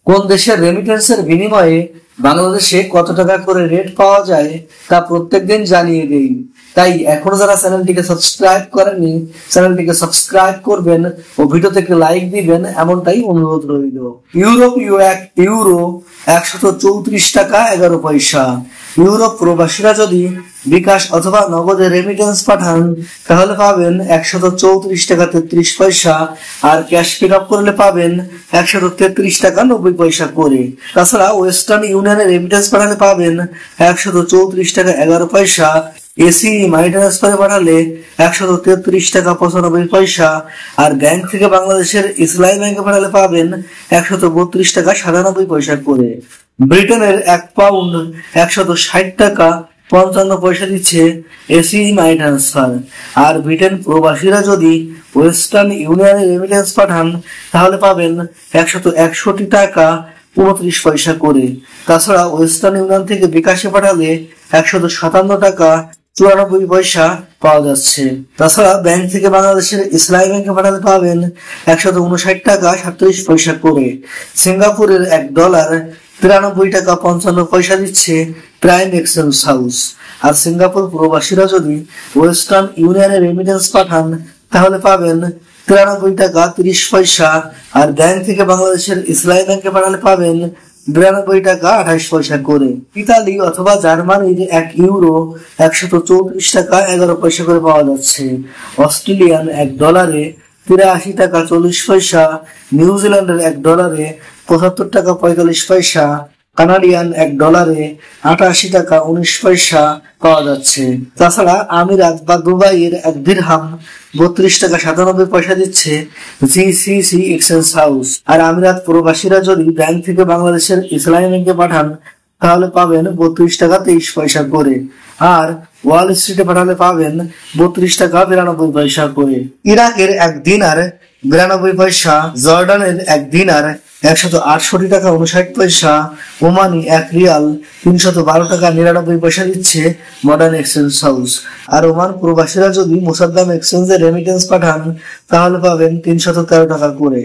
কোন দেশের রেমিটেন্সের বিনিময়ে বাংলাদেশে কত টাকা করে রেট পাওয়া যায় তা প্রত্যেকদিন জানিয়ে দেই। তাই এখনো যারা চ্যানেলটিকে সাবস্ক্রাইব করেননি চ্যানেলটিকে সাবস্ক্রাইব করবেন ও ভিডিওতে একটি লাইক দিবেন, এমনটাই অনুরোধ রইল। ইউরোপীয় এক ইউরো 134 টাকা 11 পয়সা। ইউরোপ প্রবাসীরা যদি বিকাশ অথবা নগদে রেমিটেন্স পাঠান তাহলে পাবেন 134 টাকা 33 পয়সা, আর ক্যাশ পিক আপ করলে পাবেন 133 টাকা 90 পয়সা করে। তাছাড়া ওয়েস্টার্ন ইউনিয়নে রেমিটেন্স পাঠালে পাবেন 134 টাকা 11 পয়সা, এসি মানি ট্রান্সফারে পাঠালে 133 টাকা 95 পয়সা, আর ব্যাংক থেকে বাংলাদেশের ইসলামী ব্যাংকে পাঠালে পাবেন 132 টাকা 97 পয়সা করে। ব্রিটেনের 1 পাউন্ড 160 টাকা 55 পয়সা দিচ্ছে এসি মানি ট্রান্সফার। আর ব্রিটেন প্রবাসীরা যদি ওয়েস্টার্ন ইউনিয়নে রেমিটেন্স পাঠান তাহলে পাবেন 161 টাকা 29 পয়সা করে। তাছাড়া ওয়েস্টার্ন ইউনিয়ন থেকে বিকাশে পাঠালে 157 টাকা 94 পয়সা পাওয়া যাচ্ছে। তাছাড়া ব্যাংক থেকে বাংলাদেশের ইসলামী ব্যাংকে পাঠালে পাবেন 159 টাকা 37 পয়সা করে। সিঙ্গাপুরের $1 93 টাকা 55 পয়সা দিচ্ছে প্রাইম এক্সচেঞ্জ হাউস। আর সিঙ্গাপুর প্রবাসীরা যদি ওয়েস্টার্ন ইউনিয়নে রেমিটেন্স পাঠান তাহলে পাবেন 93 টাকা 30 পয়সা, আর ব্যাংক থেকে বাংলাদেশের ইসলামী ব্যাংকে পাঠালে পাবেন 92 টাকা 28 পয়সা করে। ইতালি অথবা জার্মানির 1 ইউরো 134 টাকা 11 পয়সা করে পাওয়া যাচ্ছে। অস্ট্রেলিয়ান $1 83 টাকা 40 পয়সা। নিউজিল্যান্ডের $1 75 টাকা 45 পয়সা। কানাডিয়ান $1 88 টাকা 19 পয়সা পাওয়া যাচ্ছে। তাছাড়া আমিরাত বা দুবাইয়ের 1 দিরহাম 32 টাকা 97 পয়সা দিচ্ছে জিসিসি এক্সচেঞ্জ হাউস। আর আমিরাত প্রবাসীরা যদি ব্যাংক থেকে বাংলাদেশের ইসলামী ব্যাংকে পাঠান তাহলে পাবেন 32 টাকা 23 পয়সা করে। আর ওয়াল স্ট্রিটে পাঠালে পাবেন 32 টাকা 92 পয়সা করে। ইরাকের 1 দিনার 92 পয়সা। জর্ডানের 1 দিনার 168 টাকা 59 পয়সা। ওমানি 1 রিয়াল 312 টাকা 99 পয়সা দিচ্ছে মডার্ন এক্সচেঞ্জ হাউস। আর ওমান প্রবাসীরা যদি মোসাদ্দাম এক্সচেঞ্জে রেমিটেন্স পাঠান তাহলে পাবেন 313 টাকা করে।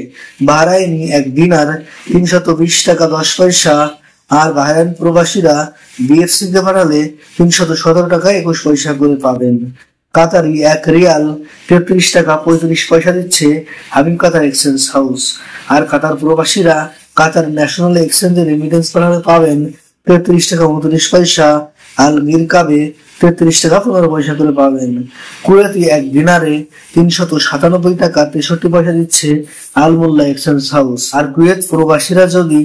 বাহরাইনি 1 দিনার 320 টাকা 10 পয়সা। আর বাহরাইন প্রবাসীরা বিএফসি তে পাঠালে 317 টাকা 21 পয়সা করে পাবেন। কাতারি 1 রিয়াল 33 টাকা 35 পয়সা দিচ্ছে হাবিব কাতার এক্সচেঞ্জ হাউস। আর কাতার প্রবাসীরা কাতার ন্যাশনাল এক্সচেঞ্জে রেমিটেন্স পাঠালে পাবেন 33 টাকা 29 পয়সা। আল মিরকাবে 33 টাকা 15 পয়সা করে পাবেন। কুয়েতি 1 দিনারে 397 টাকা 63 পয়সা দিচ্ছে আল মোল্লা এক্সচেঞ্জ হাউস। আর কুয়েত প্রবাসীরা যদি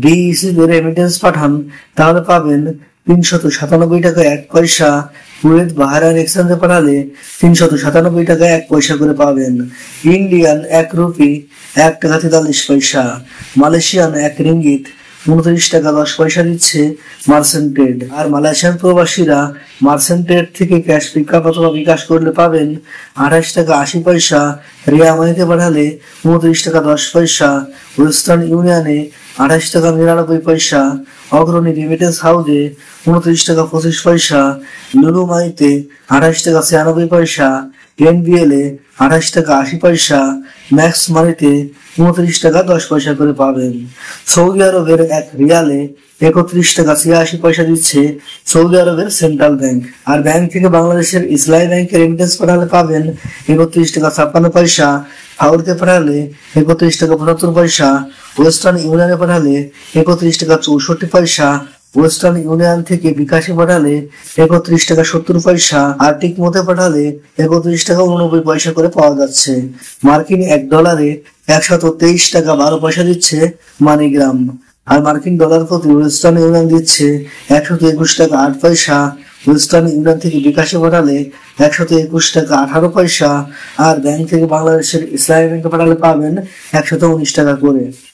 বিইসি তে রেমিটেন্স পাঠান তাহলে পাবেন 397 টাকা 1 পয়সা। কুয়েত বাহরাইন এক্সচেঞ্জে পাঠালে 397 টাকা 1 পয়সা করে পাবেন। ইন্ডিয়ান 1 রুপি 1 টাকা 43 পয়সা। মালয়েশিয়ান 1 রিঙ্গিত 29 টাকা 10 পয়সা দিচ্ছে মার্সেন্টেড। আর মালয়েশিয়ান প্রবাসীরা মার্সেন্টেড থেকে ক্যাশ পিকআপ অথবা বিকাশ করলে পাবেন 28 টাকা 80 পয়সা। রিয়া মানিতে পাঠালে 29 টাকা 10 পয়সা। ওয়েস্টার্ন ইউনিয়নে 28 টাকা 99 পয়সা। অগ্রণী রেমিটেন্স হাউসে 29 টাকা 25 পয়সা। লুলু মানিতে 28 টাকা 96 পয়সা। এনবিএল এ 28 টাকা 80 পয়সা। ম্যাক্স মানিতে 29 টাকা 10 পয়সা করে পাবেন। সৌদি আরবের 1 রিয়ালে 31 টাকা 86 পয়সা দিচ্ছে সৌদি আরবের সেন্ট্রাল ব্যাংক। আর ব্যাংক থেকে বাংলাদেশের ইসলামী ব্যাংকে রেমিটেন্স পাঠালে পাবেন 31 টাকা 56 পয়সা। হাওড়তে পাঠালে 31 টাকা 75 পয়সা। ওয়েস্টার্ন ইউনিয়নে পাঠালে 31 টাকা 64 পয়সা। ওয়েস্টার্ন ইউনিয়ন থেকে বিকাশে পাঠালে 31 টাকা 70 পয়সা। আর টিকমোতে পাঠালে 31 টাকা 89 পয়সা করে পাওয়া যাচ্ছে। মার্কিন $1 123 টাকা 12 পয়সা দিচ্ছে মানিগ্রাম। আর মার্কিন ডলার প্রতি ওয়েস্টার্ন ইউনিয়ন দিচ্ছে 121 টাকা 8 পয়সা। ওয়েস্টার্ন ইউনিয়ন থেকে বিকাশে পাঠালে 121 টাকা 18 পয়সা। আর ব্যাংক থেকে বাংলাদেশের ইসলামী ব্যাংকে পাঠালে পাবেন 119 টাকা করে।